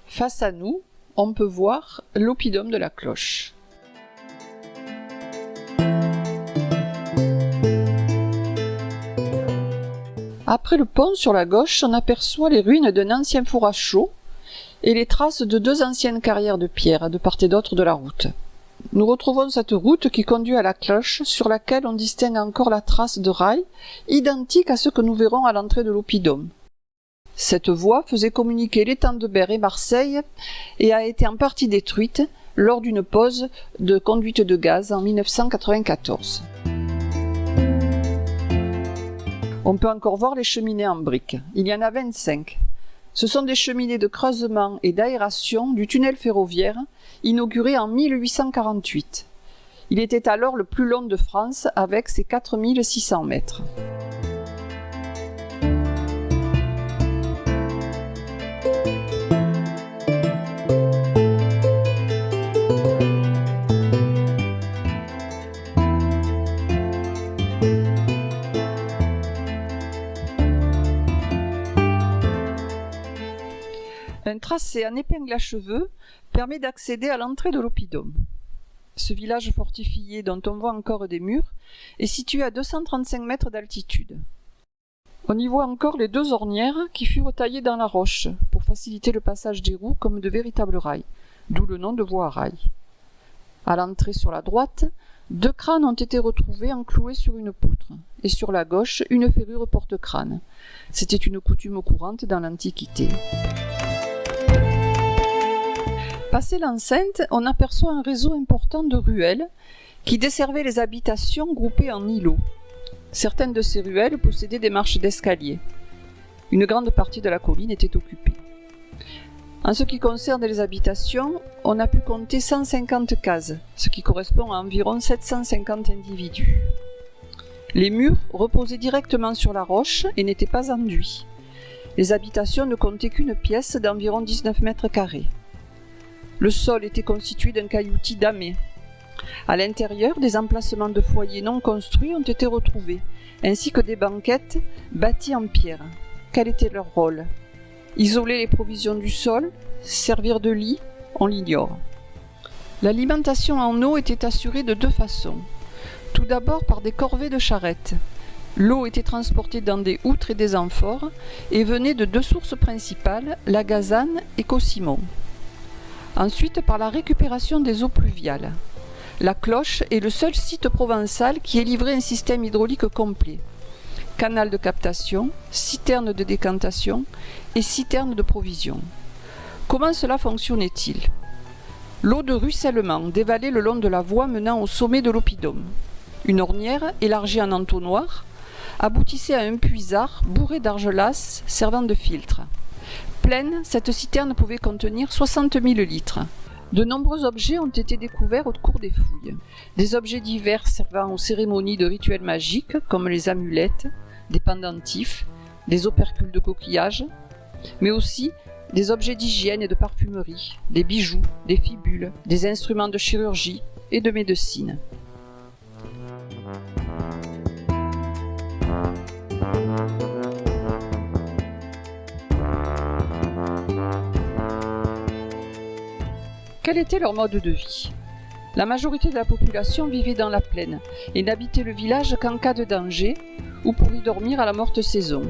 Face à nous, on peut voir l'oppidum de la cloche. Après le pont sur la gauche, on aperçoit les ruines d'un ancien four à chaux et les traces de 2 anciennes carrières de pierre de part et d'autre de la route. Nous retrouvons cette route qui conduit à la cloche, sur laquelle on distingue encore la trace de rails, identique à ce que nous verrons à l'entrée de l'oppidum. Cette voie faisait communiquer l'étang de Berre et Marseille et a été en partie détruite lors d'une pause de conduite de gaz en 1994. On peut encore voir les cheminées en briques. Il y en a 25. Ce sont des cheminées de creusement et d'aération du tunnel ferroviaire inauguré en 1848. Il était alors le plus long de France avec ses 4600 mètres. Un tracé en épingle à cheveux permet d'accéder à l'entrée de l'oppidum. Ce village fortifié, dont on voit encore des murs, est situé à 235 mètres d'altitude. On y voit encore les 2 ornières qui furent taillées dans la roche pour faciliter le passage des roues comme de véritables rails, d'où le nom de voie à rails. À l'entrée sur la droite, 2 crânes ont été retrouvés encloués sur une poutre, et sur la gauche, une ferrure porte-crâne. C'était une coutume courante dans l'Antiquité. Passé l'enceinte, on aperçoit un réseau important de ruelles qui desservaient les habitations groupées en îlots. Certaines de ces ruelles possédaient des marches d'escalier. Une grande partie de la colline était occupée. En ce qui concerne les habitations, on a pu compter 150 cases, ce qui correspond à environ 750 individus. Les murs reposaient directement sur la roche et n'étaient pas enduits. Les habitations ne comptaient qu'une pièce d'environ 19 mètres carrés. Le sol était constitué d'un cailloutis damé. À l'intérieur, des emplacements de foyers non construits ont été retrouvés, ainsi que des banquettes bâties en pierre. Quel était leur rôle? Isoler les provisions du sol, servir de lit, on l'ignore. L'alimentation en eau était assurée de 2 façons. Tout d'abord par des corvées de charrettes. L'eau était transportée dans des outres et des amphores et venait de 2 sources principales, la Gazanne et Cossimon. Ensuite, par la récupération des eaux pluviales. La cloche est le seul site provençal qui ait livré un système hydraulique complet. Canal de captation, citerne de décantation et citerne de provision. Comment cela fonctionnait-il? L'eau de ruissellement dévalait le long de la voie menant au sommet de l'oppidum. Une ornière, élargie en entonnoir, aboutissait à un puisard bourré d'argelasse servant de filtre. Pleine, cette citerne pouvait contenir 60 000 litres. De nombreux objets ont été découverts au cours des fouilles. Des objets divers servant aux cérémonies de rituels magiques, comme les amulettes, des pendentifs, des opercules de coquillages, mais aussi des objets d'hygiène et de parfumerie, des bijoux, des fibules, des instruments de chirurgie et de médecine. Quel était leur mode de vie? La majorité de la population vivait dans la plaine et n'habitait le village qu'en cas de danger ou pour y dormir à la morte saison.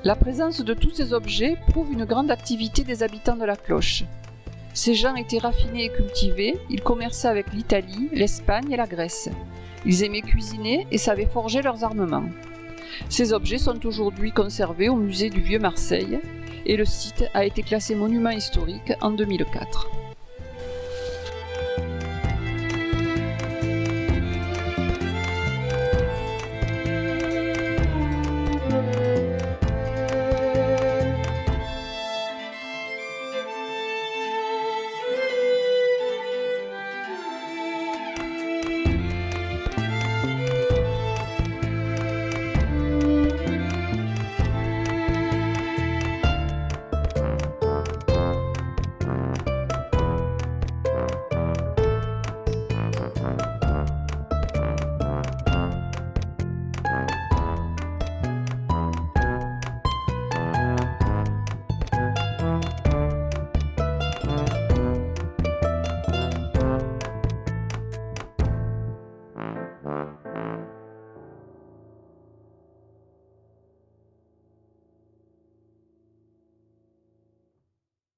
La présence de tous ces objets prouve une grande activité des habitants de la cloche. Ces gens étaient raffinés et cultivés, ils commerçaient avec l'Italie, l'Espagne et la Grèce. Ils aimaient cuisiner et savaient forger leurs armements. Ces objets sont aujourd'hui conservés au musée du Vieux Marseille et le site a été classé monument historique en 2004.